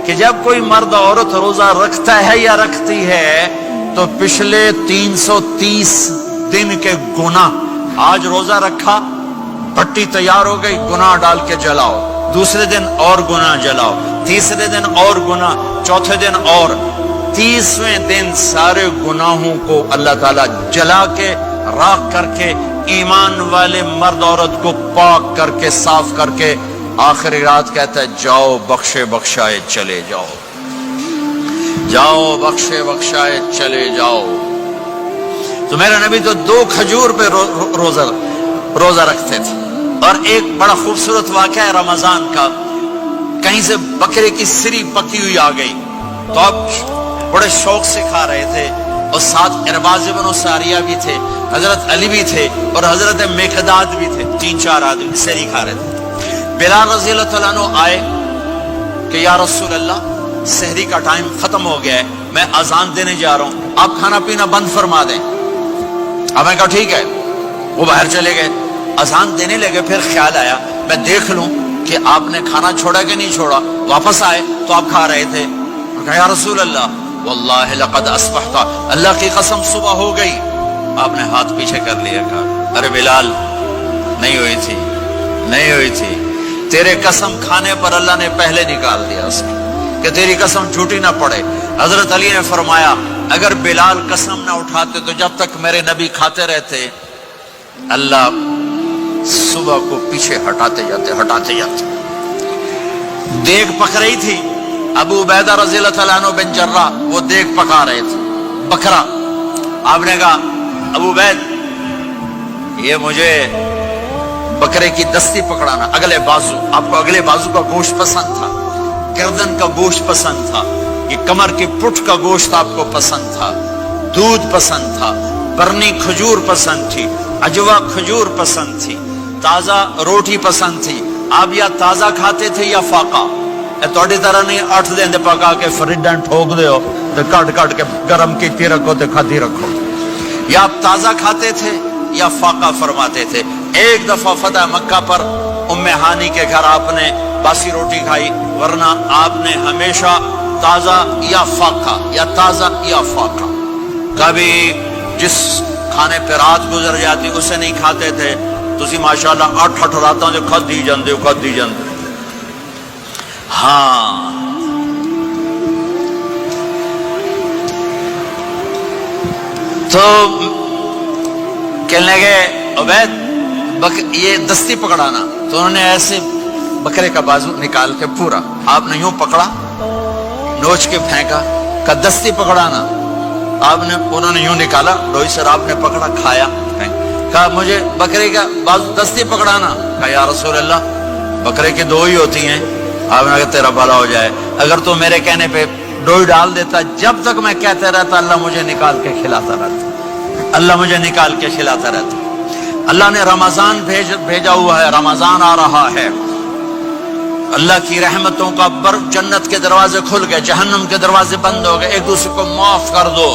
کہ جب کوئی مرد عورت روزہ رکھتا ہے یا رکھتی ہے تو پچھلے 330 دن کے گناہ، آج روزہ رکھا، پٹی تیار ہو گئی، گناہ ڈال کے جلاؤ، دوسرے دن اور گناہ جلاؤ، تیسرے دن اور گناہ، چوتھے دن اور، 30ویں دن سارے گناہوں کو اللہ تعالیٰ جلا کے راکھ کر کے ایمان والے مرد عورت کو پاک کر کے صاف کر کے آخری رات کہتا ہے جاؤ بخشے بخشائے چلے جاؤ، جاؤ بخشے بخشائے چلے جاؤ۔ تو میرا نبی تو 2 کھجور پہ روزہ رکھتے تھے۔ اور ایک بڑا خوبصورت واقعہ ہے رمضان کا، کہیں سے بکرے کی سری پکی ہوئی آ گئی تو اب بڑے شوق سے کھا رہے تھے، اور ساتھ ارباز بن ساریہ بھی تھے، حضرت علی بھی تھے اور حضرت میقداد بھی تھے، 3-4 آدمی سری کھا رہے تھے۔ بلال رضی اللہ تعالیٰ عنہ آئے کہ یا رسول اللہ سحری کا ٹائم ختم ہو گیا ہے، میں اذان دینے جا رہا ہوں، آپ کھانا پینا بند فرما دیں۔ اب میں کہا ٹھیک ہے، وہ باہر چلے گئے، اذان دینے لگے، پھر خیال آیا میں دیکھ لوں کہ آپ نے کھانا چھوڑا کہ نہیں چھوڑا، واپس آئے تو آپ کھا رہے تھے، کہا یا رسول اللہ واللہ لقد اصبحت، اللہ کی قسم صبح ہو گئی۔ آپ نے ہاتھ پیچھے کر لیا، کہا ارے بلال نہیں ہوئی تھی، نہیں ہوئی تھی، تیرے قسم کھانے پر اللہ نے پہلے نکال دیا اس میں کہ تیری قسم جھوٹی نہ پڑے۔ حضرت علی نے فرمایا اگر بلال قسم نہ اٹھاتے تو جب تک میرے نبی کھاتے رہتے اللہ صبح کو پیچھے ہٹاتے جاتے۔ دیگ پک رہی تھی، ابو عبیدہ رضی اللہ تعالیٰ عنہ بن جراح وہ دیگ پکا رہے تھے، بکرا۔ آپ نے کہا ابو عبید یہ مجھے بکرے کی دستی پکڑانا، اگلے بازو، آپ کو اگلے بازو کا گوشت پسند تھا، گردن کا گوشت پسند تھا، یہ کمر کی پٹھ کا گوشت آپ کو پسند تھا، دودھ پسند تھا، برنی کھجور پسند تھی، اجوا کھجور پسند تھی، تازہ روٹی پسند تھی۔ آپ یا تازہ کھاتے تھے یا فاقہ، توڑی طرح نہیں 8 دن دے پکا کے فریڈاں ٹھوک دے ہو تو کٹ کے گرم کیتی رکھو تو کھاتی رکھو، یا آپ تازہ کھاتے تھے یا فاقہ فرماتے تھے۔ ایک دفعہ فتح مکہ پر ام ہانی کے گھر آپ نے باسی روٹی کھائی، ورنہ آپ نے ہمیشہ تازہ یا فاقہ یا تازہ یا فاقہ، کبھی جس کھانے پہ رات گزر جاتی اسے نہیں کھاتے تھے۔ تسی ماشاءاللہ 8 راتوں سے کھد دی جاندے ہو۔ ہاں تو کہنے لگے عبید یہ دستی پکڑانا، تو انہوں نے ایسے بکرے کا بازو نکال کے پورا آپ نے یوں پکڑا، نوچ کے پھینکا، کہ دستی پکڑانا، انہوں نے یوں نکالا ڈوئی سر، آپ نے پکڑا، کھایا، کہا مجھے بکرے کا بازو دستی پکڑانا، کہا یا رسول اللہ بکرے کی 2 ہی ہوتی ہیں۔ آپ نے کہا تیرا بھلا ہو جائے، اگر تو میرے کہنے پہ ڈوئی ڈال دیتا، جب تک میں کہتے رہتا اللہ مجھے نکال کے کھلاتا رہتا، اللہ مجھے نکال کے کھلاتا رہتا۔ اللہ نے رمضان بھیجا ہوا ہے، رمضان آ رہا ہے، اللہ کی رحمتوں کا جنت کے دروازے کھل گئے، جہنم کے دروازے بند ہو گئے، ایک دوسرے کو معاف کر دو،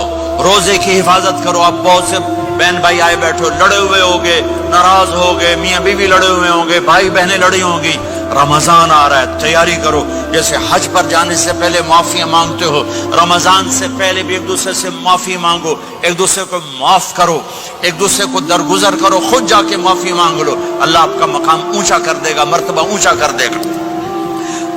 روزے کی حفاظت کرو۔ اب بہت سے بہن بھائی آئے بیٹھو، لڑے ہوئے ہوگے، ناراض ہوگے، میاں بیوی لڑے ہوئے ہوں گے، بھائی بہنیں لڑی ہوں گی، رمضان آ رہا ہے، تیاری کرو۔ جیسے حج پر جانے سے پہلے معافیاں مانگتے ہو، رمضان سے پہلے بھی ایک دوسرے سے معافی مانگو، ایک دوسرے کو معاف کرو، ایک دوسرے کو درگزر کرو، خود جا کے معافی مانگ لو، اللہ آپ کا مقام اونچا کر دے گا، مرتبہ اونچا کر دے گا۔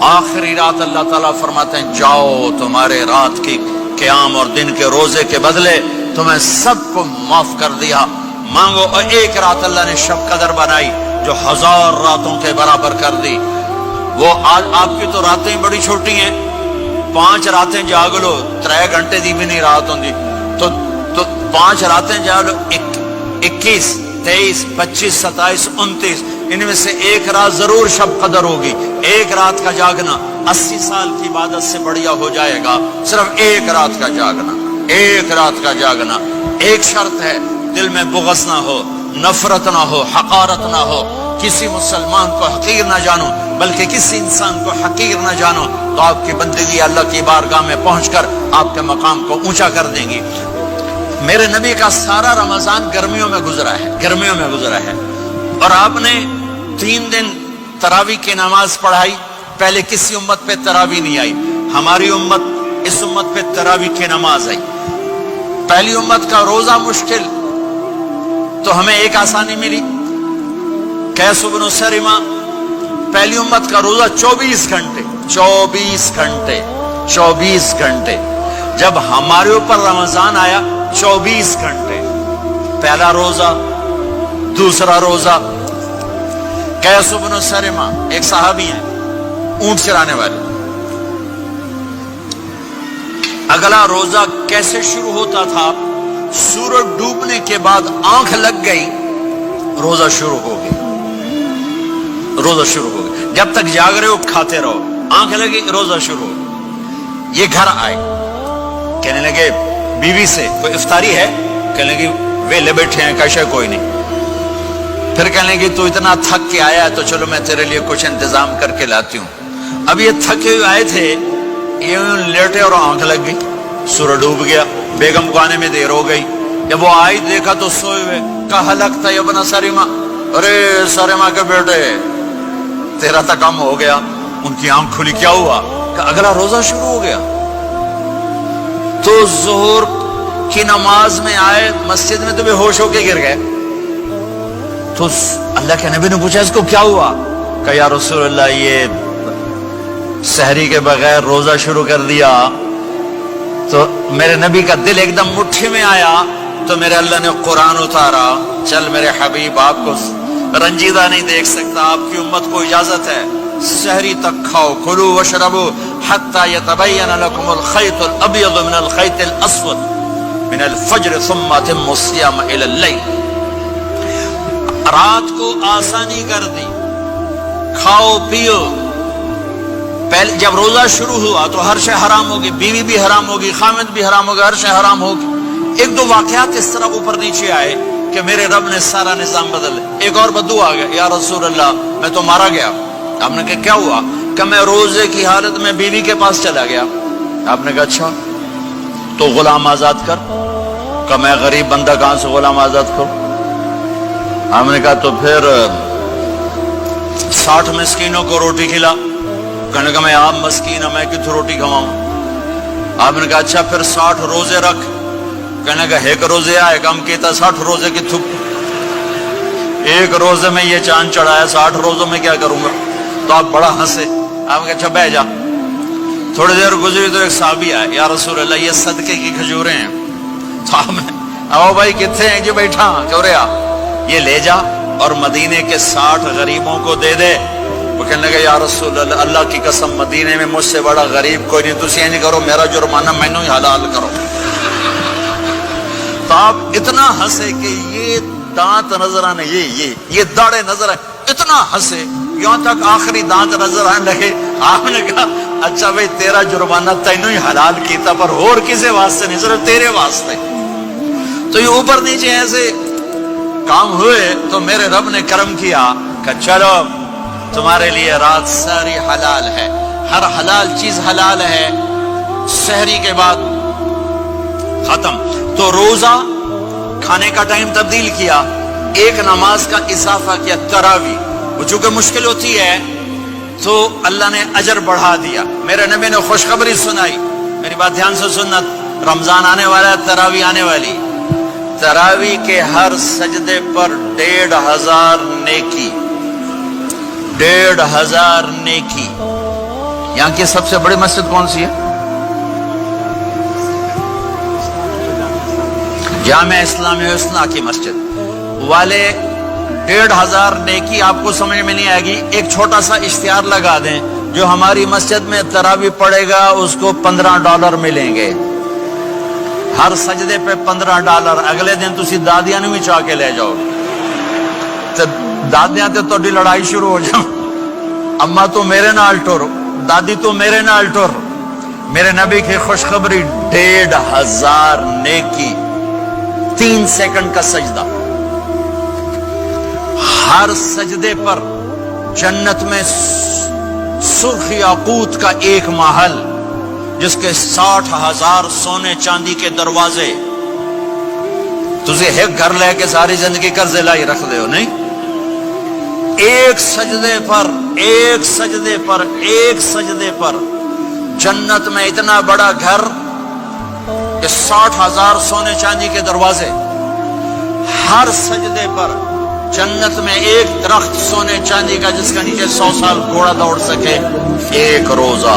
آخری رات اللہ تعالیٰ فرماتے ہیں جاؤ، تمہارے رات کی قیام اور دن کے روزے کے بدلے تمہیں سب کو معاف کر دیا، مانگو۔ اور ایک رات اللہ نے شب قدر بنائی جو 1000 راتوں کے برابر کر دی۔ وہ آج آپ کی تو راتیں بڑی چھوٹی ہیں، 5 راتیں جاگ لو، 3 گھنٹے دی بھی نہیں رات ہوندی، تو 5 راتیں جاگ لو، 21 23 25 27 29، ان میں سے ایک رات ضرور شب قدر ہوگی۔ ایک رات کا جاگنا 80 سال کی عبادت سے بڑھیا ہو جائے گا، صرف ایک رات کا جاگنا، ایک رات کا جاگنا۔ ایک شرط ہے، دل میں بغض نہ ہو، نفرت نہ ہو، حقارت نہ ہو، کسی مسلمان کو حقیر نہ جانو، بلکہ کسی انسان کو حقیر نہ جانو، تو آپ کی بندگی اللہ کی بارگاہ میں پہنچ کر آپ کے مقام کو اونچا کر دیں گی۔ میرے نبی کا سارا رمضان گرمیوں میں گزرا ہے، گرمیوں میں گزرا ہے، اور آپ نے 3 دن تراویح کی نماز پڑھائی، پہلے کسی امت پہ تراویح نہیں آئی۔ ہماری امت اس امت پہ تراویح کی نماز آئی. پہلی امت کا روزہ مشکل تو ہمیں ایک آسانی ملی. قیس بن سرمہ پہلی امت کا روزہ 24 گھنٹے 24 گھنٹے 24 گھنٹے. جب ہمارے اوپر رمضان آیا 24 گھنٹے. پہلا روزہ دوسرا روزہ. قیس بن سرمہ ایک صحابی ہیں اونٹ چرانے والے. اگلا روزہ کیسے شروع ہوتا تھا؟ سورج ڈوبنے کے بعد آنکھ لگ گئی روزہ شروع ہو گیا. روزہ شروع ہو گیا. جب تک جاگ رہے ہو کھاتے رہو. آنکھ لگی روزہ شروع ہو گیا. یہ گھر آئے کہنے لگے بیوی سے کوئی افطاری ہے؟ کہنے لگے ویلے بیٹھے ہیں کیسے کوئی نہیں. پھر کہنے لگے تو اتنا تھک کے آیا تو چلو میں تیرے لیے کچھ انتظام کر کے لاتی ہوں. اب یہ تھکے ہوئے آئے تھے یہ لیٹے اور آنکھ لگ گئی. سورج ڈوب گیا. بیگم کو آنے میں دیر ہو گئی. جب وہ آئی دیکھا تو سوئے ہوئے. کہا لگتا ہے ابن سرمہ. ارے سرمہ کے بیٹے تیرا تو کم ہو گیا. ان کی آنکھ کھلی. کیا ہوا؟ کہ اگلا روزہ شروع ہو گیا. تو ظہر کی نماز میں آئے مسجد میں تو بے ہوش ہو کے گر گئے. تو اللہ کے نبی نے پوچھا اس کو کیا ہوا؟ کہ یا رسول اللہ یہ سحری کے بغیر روزہ شروع کر دیا. تو میرے نبی کا دل ایک دم مٹھی میں آیا. تو میرے اللہ نے قرآن اتارا. چل میرے حبیب آپ کو رنجیدہ نہیں دیکھ سکتا. آپ کی امت کو اجازت ہے سحری تک کھاؤ. کلوا واشربوا حتى يتبين لكم الخيط الابيض من الخيط الاسود من الفجر ثم اتموا الصيام الى الليل. رات کو آسانی کر دی. کھاؤ پیو. پہلے جب روزہ شروع ہوا تو ہر شے حرام ہوگی. بیوی بھی حرام ہوگی, خامد بھی حرام ہوگا, ہر شے حرام ہوگی. ایک دو واقعات اس طرح اوپر نیچے آئے کہ میرے رب نے سارا نظام بدل. ایک اور بدو آ گیا. یا رسول اللہ میں تو مارا گیا. آپ نے کہا کیا ہوا؟ کہ میں روزے کی حالت میں بیوی کے پاس چلا گیا. آپ نے کہا اچھا تو غلام آزاد کر. کہ میں غریب بندہ کہاں سے غلام آزاد کروں؟ آپ نے کہا تو پھر 60 مسکینوں کو روٹی کھلا. کہنے کا میں آپ مسکین ہوں میں کتوں روٹی کھواؤں؟ آپ نے کہا اچھا پھر 60 روزے رکھ. کہنے کا ایک روزے آئے کم کیتا 60 روزے کی تھک. ایک روزے میں یہ چاند چڑھایا 60 روزوں میں کیا کروں گا؟ تو آپ بڑا ہنسے. آپ نے کہا اچھا بہ جا. تھوڑی دیر گزری تو ایک صحابی آئے. یا رسول اللہ یہ صدقے کی کھجوریں ہیں. تو آپ نے آؤ بھائی کتنے ہیں؟ جو بیٹھا چوریا یہ لے جا اور مدینے کے 60 غریبوں کو دے دے. وہ کہنے لگا یا رسول اللہ اللہ کی قسم مدینے میں مجھ سے بڑا غریب کوئی نہیں. تسی یہ نہیں کرو میرا جرمانہ مینوں ہی حلال کرو. تو آپ اتنا ہنسے کہ یہ دانت نظر آنے یہ داڑے نظر آئے. اتنا ہنسے یہاں تک آخری دانت نظر آنے لگے. آپ نے کہا اچھا بھائی تیرا جرمانہ تینوں ہی حلال کیتا پر اور کسی واسطے نہیں صرف تیرے واسطے. تو یہ اوپر نیچے ایسے کام ہوئے تو میرے رب نے کرم کیا کہ چلو تمہارے لیے رات ساری حلال ہے. ہر حلال چیز حلال ہے. سحری کے بعد ختم. تو روزہ کھانے کا ٹائم تبدیل کیا. ایک نماز کا اضافہ کیا تراویح. وہ چونکہ مشکل ہوتی ہے تو اللہ نے اجر بڑھا دیا. میرے نبی نے خوشخبری سنائی. میری بات دھیان سے سننا. رمضان آنے والا ہے, تراویح آنے والی. تراویح کے ہر سجدے پر 1500 نیکی. 1500 نیکی. یہاں کی سب سے بڑی مسجد کون سی ہے؟ جامع اسلامی حسنہ کی مسجد والے. 1500 نیکی آپ کو سمجھ میں نہیں آئے گی. ایک چھوٹا سا اشتہار لگا دیں جو ہماری مسجد میں تراویح پڑے گا اس کو $15 ملیں گے. ہر سجدے پہ $15. اگلے دن تسی دادیاں نو بھی چاہ کے لے جاؤ. دادیاں تے تہاڈی لڑائی شروع ہو جاؤ. اما تو میرے نال ٹر, دادی تو میرے نال ٹر. میرے نبی کی خوشخبری 1500 نیکی. 3 سیکنڈ کا سجدہ. ہر سجدے پر جنت میں سرخ یاقوت کا ایک محل جس کے 60,000 سونے چاندی کے دروازے. تجھے ایک گھر لے کے ساری زندگی قرضے لائی رکھ دے ہو نہیں. ایک سجدے پر جنت میں اتنا بڑا گھر کہ 60,000 سونے چاندی کے دروازے، ہر سجدے پر جنت میں ایک درخت سونے چاندی کا جس کا نیچے 100 سال گھوڑا دوڑ سکے، ایک روزہ